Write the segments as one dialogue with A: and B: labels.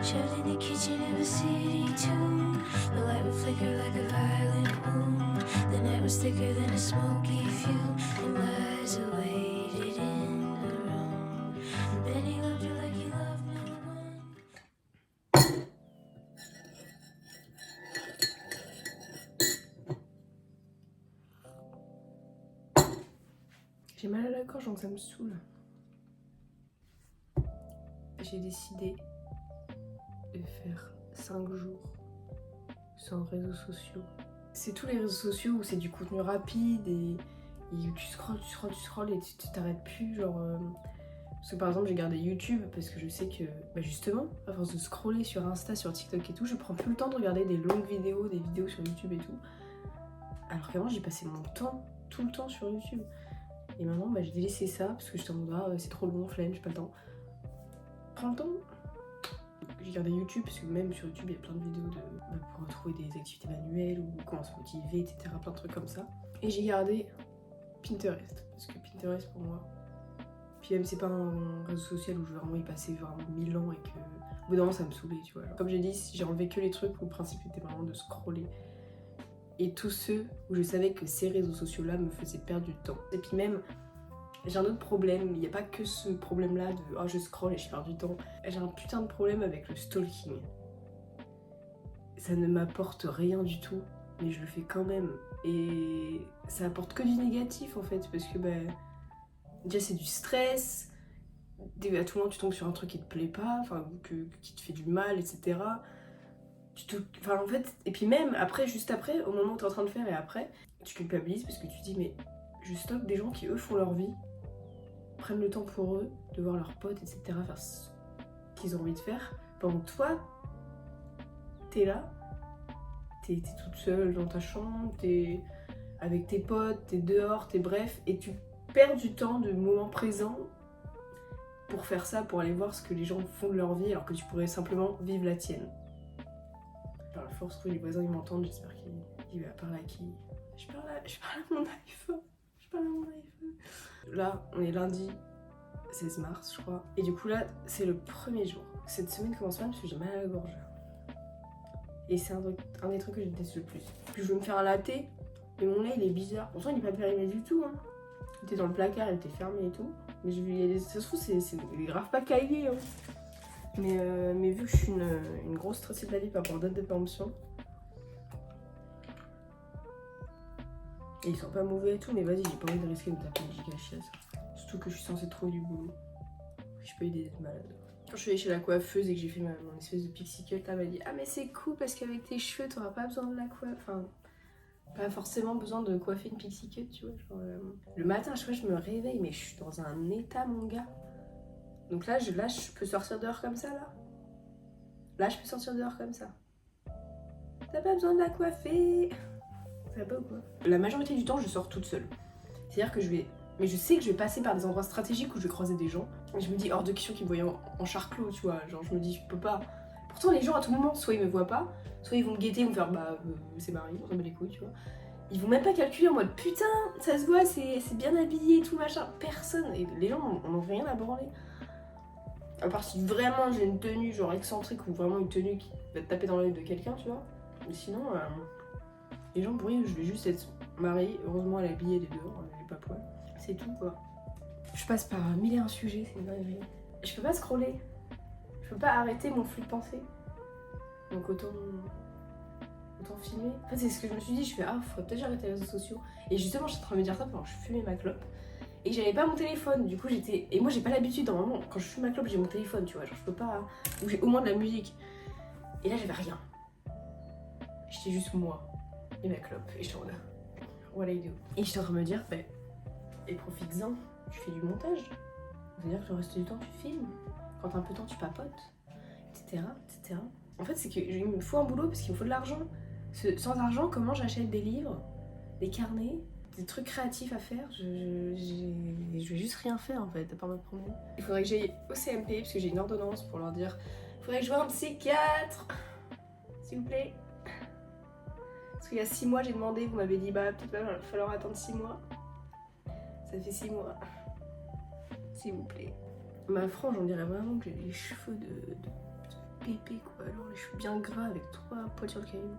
A: Shoved in the kitchen of a city tune. The light would flicker like a violent wound. The night was thicker than a smoky fume. And lies awaited in the room. And then he loved her like he loved no one.
B: J'ai mal à la gorge donc ça me saoule. J'ai décidé de faire 5 jours sans réseaux sociaux. C'est tous les réseaux sociaux où c'est du contenu rapide et où tu scrolles et tu t'arrêtes plus. Genre, parce que par exemple, j'ai gardé YouTube parce que je sais que, justement, à force de scroller sur Insta, sur TikTok et tout, je prends plus le temps de regarder des longues vidéos, des vidéos sur YouTube et tout. Alors qu'avant, j'y passais mon temps, tout le temps sur YouTube. Et maintenant, j'ai délaissé ça parce que j'étais en mode, c'est trop long, flemme, j'ai pas le temps. Prends le temps. J'ai gardé YouTube parce que même sur YouTube, il y a plein de vidéos pour trouver des activités manuelles ou comment se motiver, etc. Plein de trucs comme ça. Et j'ai gardé Pinterest parce que Pinterest pour moi, puis même c'est pas un réseau social où je vais vraiment y passer vraiment 1000 ans et que au bout d'un moment ça me saoulait, tu vois. Genre, comme j'ai dit, j'ai enlevé que les trucs où le principe était vraiment de scroller. Et tous ceux où je savais que ces réseaux sociaux-là me faisaient perdre du temps. Et puis même, j'ai un autre problème, il n'y a pas que ce problème-là de « oh je scrolle et je perds du temps ». J'ai un putain de problème avec le stalking. Ça ne m'apporte rien du tout, mais je le fais quand même. Et ça apporte que du négatif en fait, parce que déjà c'est du stress, à tout moment tu tombes sur un truc qui te plaît pas, qui te fait du mal, etc. En fait, et puis même après, juste après, au moment où t'es en train de faire et après, tu culpabilises parce que tu te dis mais je stocke des gens qui eux font leur vie, prennent le temps pour eux, de voir leurs potes, etc., faire ce qu'ils ont envie de faire, pendant que toi, t'es là, t'es toute seule dans ta chambre, t'es avec tes potes, t'es dehors, t'es bref, et tu perds du temps de moment présent pour faire ça, pour aller voir ce que les gens font de leur vie, alors que tu pourrais simplement vivre la tienne. Par la force que les voisins ils m'entendent, j'espère qu'il va par là qui. Je parle à mon iPhone. Là, on est lundi 16 mars, je crois. Et du coup, là, c'est le premier jour. Cette semaine commence mal parce que j'ai mal à la gorge. Et c'est un des trucs que je déteste le plus. Puis je veux me faire un latte, mais mon lait il est bizarre. Pourtant, il est pas périmé du tout. Hein. Il était dans le placard, il était fermé et tout. Mais ça se trouve, il est grave pas caillé. Hein. Mais vu que je suis une grosse stressée de la vie par rapport à date de péremption, et ils sont pas mauvais et tout, mais vas-y, j'ai pas envie de risquer de me taper une giga chiasse. Surtout que je suis censée trouver du boulot. Je peux aider d'être malade. Quand je suis allée chez la coiffeuse et que j'ai fait mon espèce de pixie cut, elle m'a dit « Ah mais c'est cool parce qu'avec tes cheveux, t'auras pas besoin de la coiffe. » Enfin, pas forcément besoin de coiffer une pixie cut, tu vois. Genre, le matin, à chaque fois, je me réveille, mais je suis dans un état, mon gars. Donc là, je peux sortir dehors comme ça, là. Là, je peux sortir dehors comme ça. T'as pas besoin de la coiffer. Ça va pas ou quoi? La majorité du temps, je sors toute seule. C'est-à-dire que mais je sais que je vais passer par des endroits stratégiques où je vais croiser des gens. Et je me dis hors de question qu'ils me voient en charclos, tu vois. Genre, je me dis, je peux pas. Pourtant, les gens, à tout moment, soit ils me voient pas, soit ils vont me guetter, ils vont me faire c'est Marie, on s'en bat les couilles, tu vois. Ils vont même pas calculer en mode putain, ça se voit, c'est bien habillé et tout machin. Personne. Et les gens, on n'a rien à branler. À part si vraiment j'ai une tenue genre excentrique ou vraiment une tenue qui va te taper dans l'œil de quelqu'un, tu vois. Mais sinon, les gens pour eux, je vais juste être mariée. Heureusement, elle est habillée, elle est dehors, elle est pas poil. C'est tout quoi. Je passe par 1001 sujets, c'est une dinguerie. Je peux pas scroller. Je peux pas arrêter mon flux de pensée. Donc autant filmer. En fait, c'est ce que je me suis dit. Je fais faudrait peut-être j'arrête les réseaux sociaux. Et justement, j'étais en train de me dire ça pendant que je fumais ma clope. Et j'avais pas mon téléphone, du coup j'étais. Et moi j'ai pas l'habitude, normalement, quand je fume ma clope, j'ai mon téléphone, tu vois, genre je peux pas. Ou j'ai au moins de la musique. Et là j'avais rien. J'étais juste moi et ma clope. Et j'étais en mode, what I do. Et j'étais en train de me dire, et profites-en, tu fais du montage. C'est-à-dire que le reste du temps tu filmes. Quand t'as un peu de temps tu papotes, etc. etc. En fait, c'est qu'il me faut un boulot parce qu'il me faut de l'argent. Sans argent, comment j'achète des livres, des carnets, des trucs créatifs à faire, je vais juste rien faire en fait, à part me promener. Il faudrait que j'aille au CMP parce que j'ai une ordonnance pour leur dire il faudrait que je voie un psychiatre, s'il vous plaît. Parce qu'il y a 6 mois j'ai demandé, vous m'avez dit peut-être il va falloir attendre 6 mois. Ça fait 6 mois. S'il vous plaît. Ma frange, on dirait vraiment que j'ai les cheveux épais quoi, genre les cheveux bien gras avec 3 poils sur le caillou.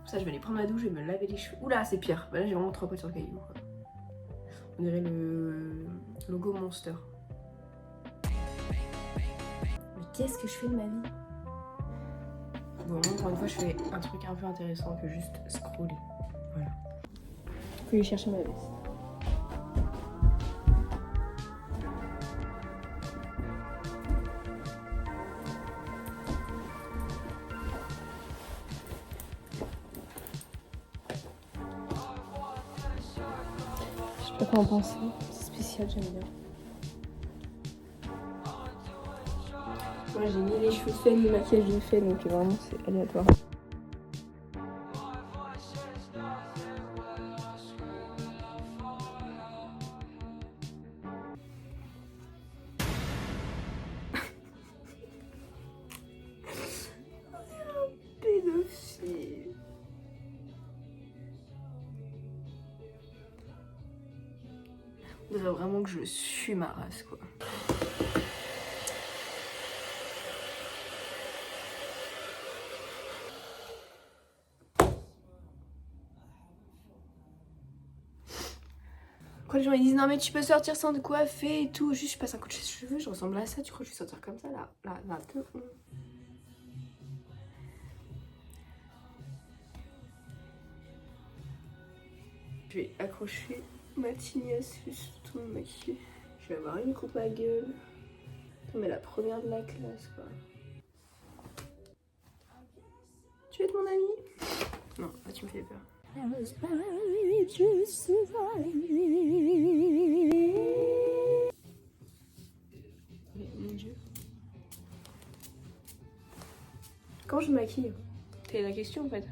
B: Ça je vais aller prendre ma douche et me laver les cheveux. Oula c'est pire, bah là j'ai vraiment 3 poils sur le caillou quoi. On dirait le logo Monster. Mais qu'est-ce que je fais de ma vie? Bon, encore une fois, je fais un truc un peu intéressant que juste scroller. Voilà. Faut aller chercher ma veste. Je sais pas quoi en penser. C'est spécial, j'aime bien. Moi j'ai ni les cheveux faits ni le maquillage de fait, donc vraiment c'est aléatoire. Pédophile. On dirait vraiment que je suis ma race quoi. Quand les gens ils disent non mais tu peux sortir sans te coiffer et tout, juste je passe un coup de cheveux, je ressemble à ça, tu crois que je vais sortir comme ça là, Je vais accrocher ma tignasse juste tout me maquiller. Je vais avoir une coupe à gueule. Mais la première de la classe quoi. Tu veux être mon amie? Non, là tu me fais peur. Mais mon dieu. Comment je me maquille? C'est la question en fait.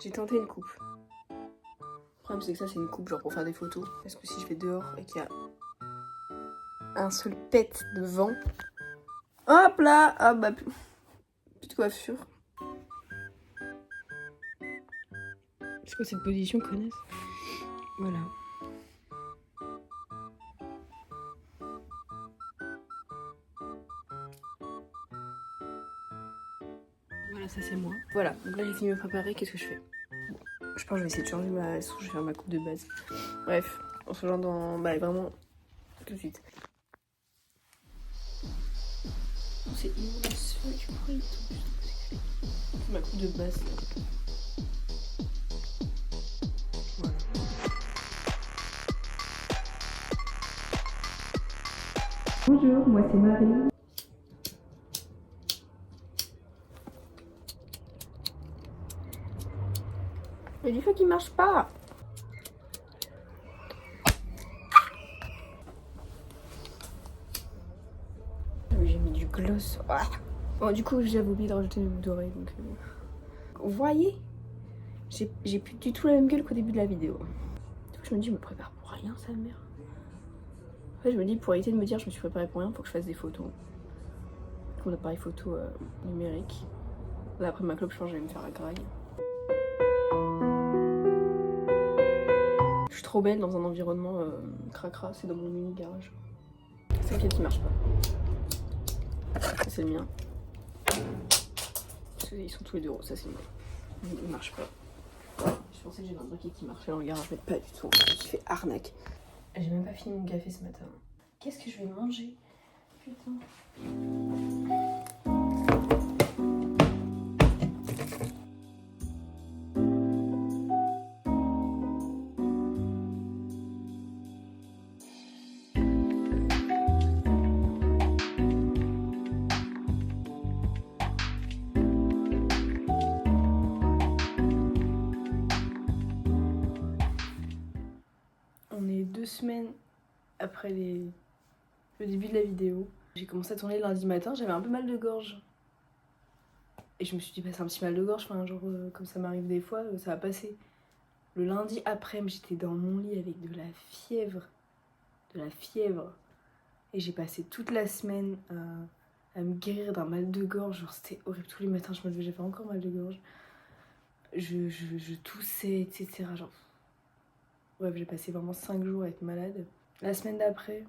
B: J'ai tenté une coupe. Le problème c'est que ça c'est une coupe genre pour faire des photos. Parce que si je vais dehors et qu'il y a un seul pet de vent. Hop là! Ah bah plus de coiffure. C'est quoi cette position connaisse? Voilà. Voilà, ça c'est moi. Voilà, donc là j'ai fini de me préparer, qu'est-ce que je fais? Bon, je pense que je vais essayer de changer ma souche, je vais faire ma coupe de base. Bref, on se rejoint dans... Bah vraiment, tout de suite. C'est immense, tu crois il tombe. Ma coupe de base là. Voilà. Bonjour, moi c'est Marie. Mais du feu qui marche pas. J'ai mis du gloss. Ah. Bon du coup j'avais oublié de rajouter mes boucles d'oreilles donc... Vous voyez, j'ai plus du tout la même gueule qu'au début de la vidéo. Du coup je me dis je me prépare pour rien sa mère. En fait je me dis pour éviter de me dire je me suis préparée pour rien, faut que je fasse des photos. Mon appareil photo numérique. Là après ma clope je pense que je vais me faire la graille. Je suis trop belle dans un environnement cracra, c'est dans mon mini garage. C'est lequel qui marche pas. Ça c'est le mien. Ils sont tous les deux roses, ça c'est le mien. Il marche pas. Je pensais que j'avais un briquet qui marchait dans le garage, mais pas du tout. J'ai fait arnaque. J'ai même pas fini mon café ce matin. Qu'est-ce que je vais manger? Putain. On est 2 semaines après le début de la vidéo. J'ai commencé à tourner lundi matin, j'avais un peu mal de gorge. Et je me suis dit, bah, c'est un petit mal de gorge, enfin, genre, comme ça m'arrive des fois, ça va passer. Le lundi après, j'étais dans mon lit avec de la fièvre. De la fièvre. Et j'ai passé toute la semaine à me guérir d'un mal de gorge. Genre, c'était horrible. Tous les matins, je me levais, j'avais encore mal de gorge. Je toussais, etc. Genre, Bref, j'ai passé vraiment 5 jours à être malade. La semaine d'après,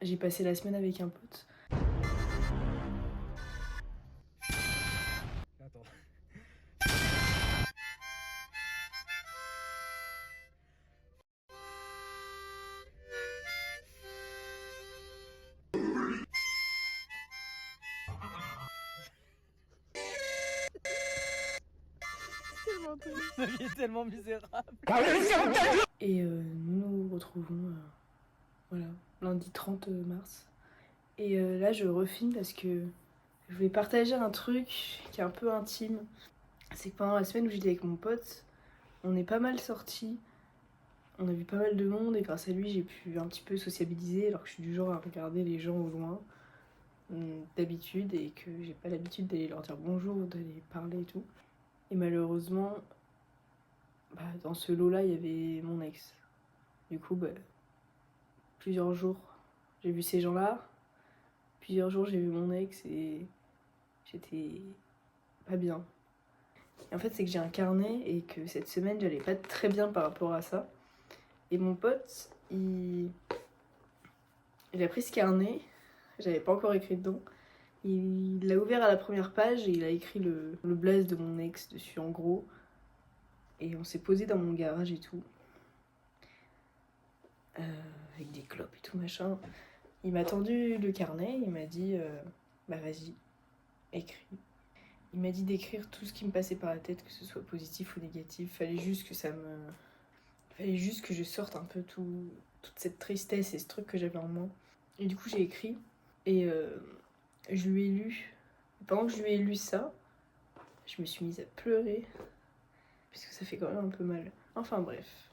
B: j'ai passé la semaine avec un pote.
C: Attends. Ma vie est tellement misérable.
B: Et nous nous retrouvons voilà, lundi 30 mars. Et là, je refilme parce que je voulais partager un truc qui est un peu intime. C'est que pendant la semaine où j'étais avec mon pote, on est pas mal sortis. On a vu pas mal de monde et grâce à lui, j'ai pu un petit peu sociabiliser alors que je suis du genre à regarder les gens au loin d'habitude et que j'ai pas l'habitude d'aller leur dire bonjour ou d'aller parler et tout. Et malheureusement, dans ce lot-là, il y avait mon ex. Du coup, plusieurs jours, j'ai vu ces gens-là. Plusieurs jours, j'ai vu mon ex et j'étais pas bien. Et en fait, c'est que j'ai un carnet et que cette semaine, j'allais pas très bien par rapport à ça. Et mon pote, il a pris ce carnet, j'avais pas encore écrit dedans. Il l'a ouvert à la première page et il a écrit le blaze de mon ex dessus en gros. Et on s'est posé dans mon garage et tout. Avec des clopes et tout machin. Il m'a tendu le carnet, il m'a dit vas-y, écris. Il m'a dit d'écrire tout ce qui me passait par la tête, que ce soit positif ou négatif. Fallait juste que je sorte un peu toute cette tristesse et ce truc que j'avais en moi. Et du coup j'ai écrit et je lui ai lu. Pendant que je lui ai lu ça, je me suis mise à pleurer. Parce que ça fait quand même un peu mal. Enfin bref.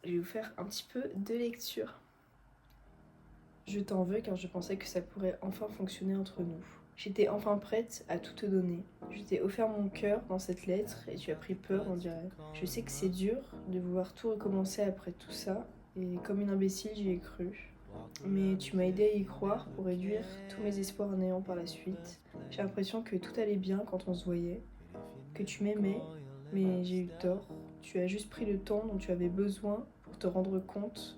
B: Je vais vous faire un petit peu de lecture. Je t'en veux car je pensais que ça pourrait enfin fonctionner entre nous. J'étais enfin prête à tout te donner. Je t'ai offert mon cœur dans cette lettre et tu as pris peur, on dirait. Je sais que c'est dur de vouloir tout recommencer après tout ça et comme une imbécile j'y ai cru. Mais tu m'as aidé à y croire pour réduire tous mes espoirs à néant par la suite. J'ai l'impression que tout allait bien quand on se voyait, que tu m'aimais, mais j'ai eu tort. Tu as juste pris le temps dont tu avais besoin pour te rendre compte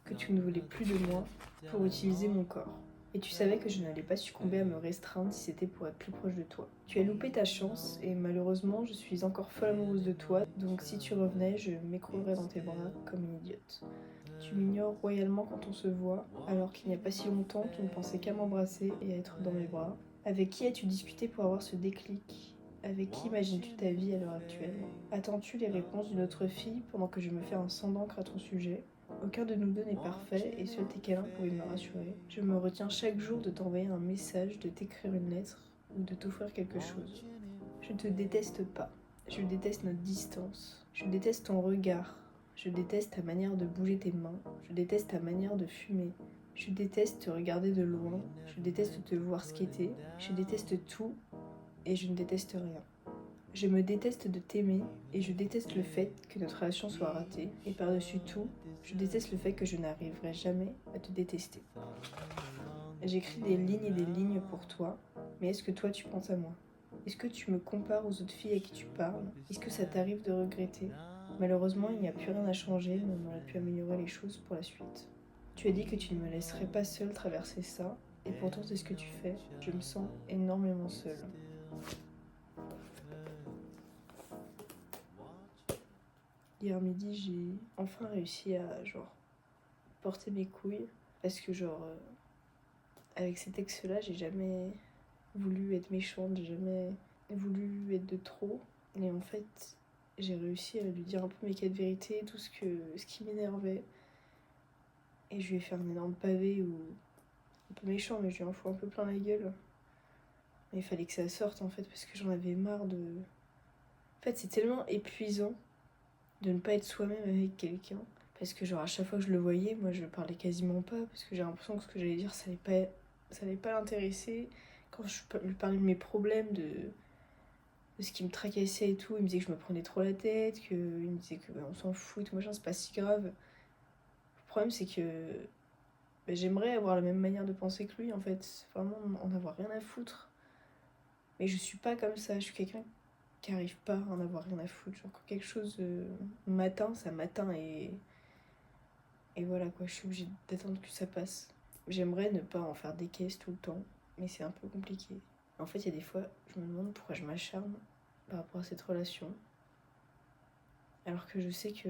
B: que tu ne voulais plus de moi pour utiliser mon corps. Et tu savais que je n'allais pas succomber à me restreindre si c'était pour être plus proche de toi. Tu as loupé ta chance et malheureusement je suis encore folle amoureuse de toi, donc si tu revenais, je m'écroulerais dans tes bras comme une idiote. Tu m'ignores royalement quand on se voit, alors qu'il n'y a pas si longtemps tu ne pensais qu'à m'embrasser et à être dans mes bras. Avec qui as-tu discuté pour avoir ce déclic ? Avec qui imagines-tu ta vie à l'heure actuelle ? Attends-tu les réponses d'une autre fille pendant que je me fais un sang d'encre à ton sujet ? Aucun de nous deux n'est parfait et seuls tes câlins pouvaient me rassurer. Je me retiens chaque jour de t'envoyer un message, de t'écrire une lettre ou de t'offrir quelque chose. Je ne te déteste pas. Je déteste notre distance. Je déteste ton regard. Je déteste ta manière de bouger tes mains. Je déteste ta manière de fumer. Je déteste te regarder de loin. Je déteste te voir skater. Je déteste tout et je ne déteste rien. Je me déteste de t'aimer et je déteste le fait que notre relation soit ratée. Et par-dessus tout, je déteste le fait que je n'arriverai jamais à te détester. J'écris des lignes et des lignes pour toi, mais est-ce que toi tu penses à moi ? Est-ce que tu me compares aux autres filles à qui tu parles ? Est-ce que ça t'arrive de regretter ? Malheureusement, il n'y a plus rien à changer, mais on aurait pu améliorer les choses pour la suite. Tu as dit que tu ne me laisserais pas seule traverser ça, et pourtant c'est ce que tu fais. Je me sens énormément seule. Hier midi, j'ai enfin réussi à porter mes couilles parce que avec cet ex-là, j'ai jamais voulu être méchante, j'ai jamais voulu être de trop. Et en fait, j'ai réussi à lui dire un peu mes 4 vérités, tout ce qui m'énervait. Et je lui ai fait un énorme pavé un peu méchant, mais je lui en fous un peu plein la gueule. Mais il fallait que ça sorte en fait parce que j'en avais marre de. En fait, c'est tellement épuisant de ne pas être soi-même avec quelqu'un. Parce que à chaque fois que je le voyais, moi je parlais quasiment pas, parce que j'ai l'impression que ce que j'allais dire, ça allait pas l'intéresser. Quand je lui parlais de mes problèmes, de ce qui me tracassait et tout, il me disait que je me prenais trop la tête, il me disait que on s'en fout, tout machin, c'est pas si grave. Le problème c'est que j'aimerais avoir la même manière de penser que lui en fait, vraiment en avoir rien à foutre. Mais je suis pas comme ça, je suis quelqu'un qui arrive pas à en avoir rien à foutre. Genre quand quelque chose m'atteint, ça m'atteint et voilà quoi, je suis obligée d'attendre que ça passe. J'aimerais ne pas en faire des caisses tout le temps, mais c'est un peu compliqué. En fait, il y a des fois, je me demande pourquoi je m'acharne par rapport à cette relation, alors que je sais que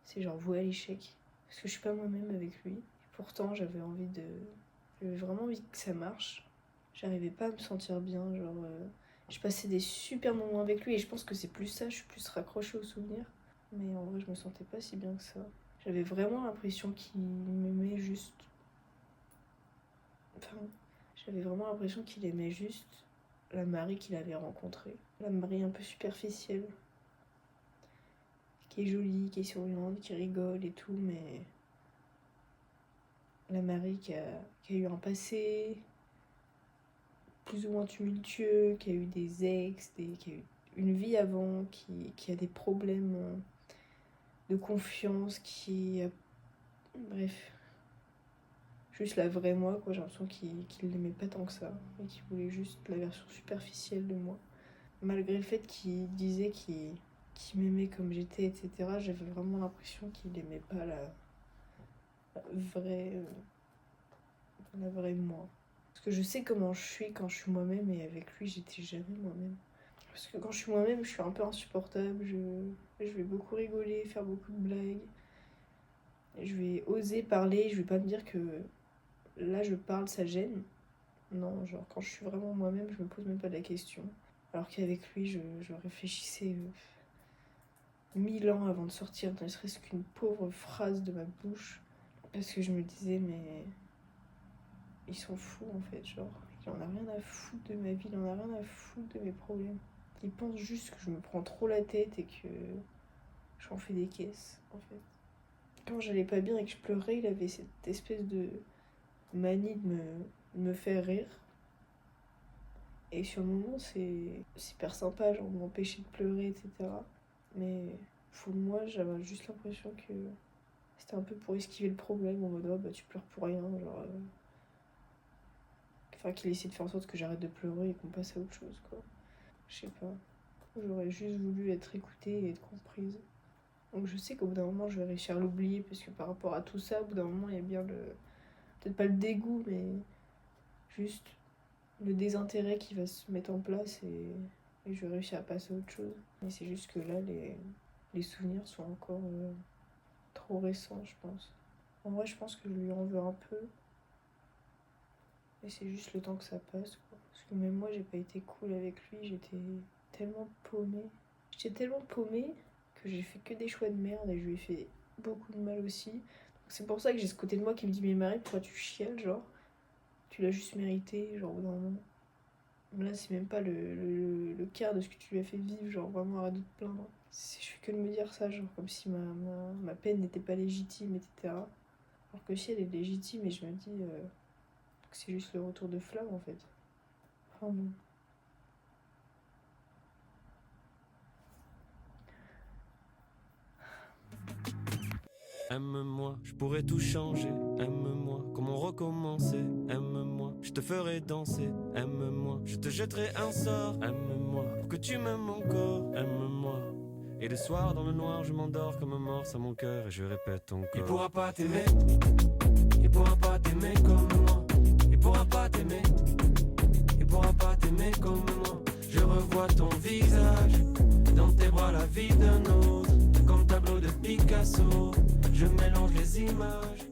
B: c'est genre voué à l'échec, parce que je suis pas moi-même avec lui. Et pourtant, j'avais vraiment envie que ça marche. J'arrivais pas à me sentir bien, genre je passais des super moments avec lui et je pense que c'est plus ça, je suis plus raccrochée aux souvenirs. Mais en vrai, je me sentais pas si bien que ça. J'avais vraiment l'impression qu'il m'aimait juste. Enfin, j'avais vraiment l'impression qu'il aimait juste la Marie qu'il avait rencontrée. La Marie un peu superficielle. Qui est jolie, qui est souriante, qui rigole et tout, mais. La Marie qui a eu un passé plus ou moins tumultueux, qui a eu des ex, qui a eu une vie avant, qui a des problèmes de confiance, bref, juste la vraie moi, quoi. J'ai l'impression qu'il l'aimait pas tant que ça, et qu'il voulait juste la version superficielle de moi. Malgré le fait qu'il disait qu'il m'aimait comme j'étais, etc., j'avais vraiment l'impression qu'il aimait pas la vraie moi. Parce que je sais comment je suis quand je suis moi-même, et avec lui, j'étais jamais moi-même. Parce que quand je suis moi-même, je suis un peu insupportable, je vais beaucoup rigoler, faire beaucoup de blagues. Je vais oser parler, je vais pas me dire que là je parle, ça gêne. Non, genre quand je suis vraiment moi-même, je me pose même pas la question. Alors qu'avec lui, je réfléchissais 1000 ans avant de sortir ne serait-ce qu'une pauvre phrase de ma bouche. Parce que je me disais, mais ils sont fous en fait, genre. Il en a rien à foutre de ma vie, il en a rien à foutre de mes problèmes. Il pense juste que je me prends trop la tête et que j'en fais des caisses, en fait. Quand j'allais pas bien et que je pleurais, il avait cette espèce de manie de me faire rire. Et sur le moment, c'est super sympa, genre de m'empêcher de pleurer, etc. Mais au fond de moi, j'avais juste l'impression que c'était un peu pour esquiver le problème, en mode, oh, bah tu pleures pour rien, genre... Enfin, qu'il essaie de faire en sorte que j'arrête de pleurer et qu'on passe à autre chose, quoi. Je sais pas. J'aurais juste voulu être écoutée et être comprise. Donc je sais qu'au bout d'un moment, je vais réussir à l'oublier, parce que par rapport à tout ça, au bout d'un moment, il y a bien peut-être pas le dégoût, mais juste le désintérêt qui va se mettre en place et je vais réussir à passer à autre chose. Mais c'est juste que là, les souvenirs sont encore trop récents, je pense. En vrai, je pense que je lui en veux un peu. Et c'est juste le temps que ça passe, quoi. Parce que même moi, j'ai pas été cool avec lui, j'étais tellement paumée. J'étais tellement paumée que j'ai fait que des choix de merde et je lui ai fait beaucoup de mal aussi. Donc c'est pour ça que j'ai ce côté de moi qui me dit, mais Marie, pourquoi tu chiales, genre? Tu l'as juste mérité, genre, au bout d'un moment. Là, c'est même pas le quart de ce que tu lui as fait vivre, genre, vraiment, arrête de te plaindre. Je fais que de me dire ça, genre, comme si ma peine n'était pas légitime, etc. Alors que si elle est légitime, et je me dis que c'est juste le retour de flamme, en fait. Enfin bon.
D: Aime-moi, je pourrais tout changer. Aime-moi, comment recommencer. Aime-moi, je te ferai danser. Aime-moi, je te jetterai un sort. Aime-moi, pour que tu m'aimes encore. Aime-moi. Et le soir dans le noir, je m'endors comme un morse à mon cœur et je répète encore. Il pourra pas t'aimer. Il pourra pas t'aimer comme moi. Il pourra pas t'aimer. Il pourra pas t'aimer comme moi. Je revois ton visage dans tes bras, la vie d'un autre. Comme tableau de Picasso, je mélange les images.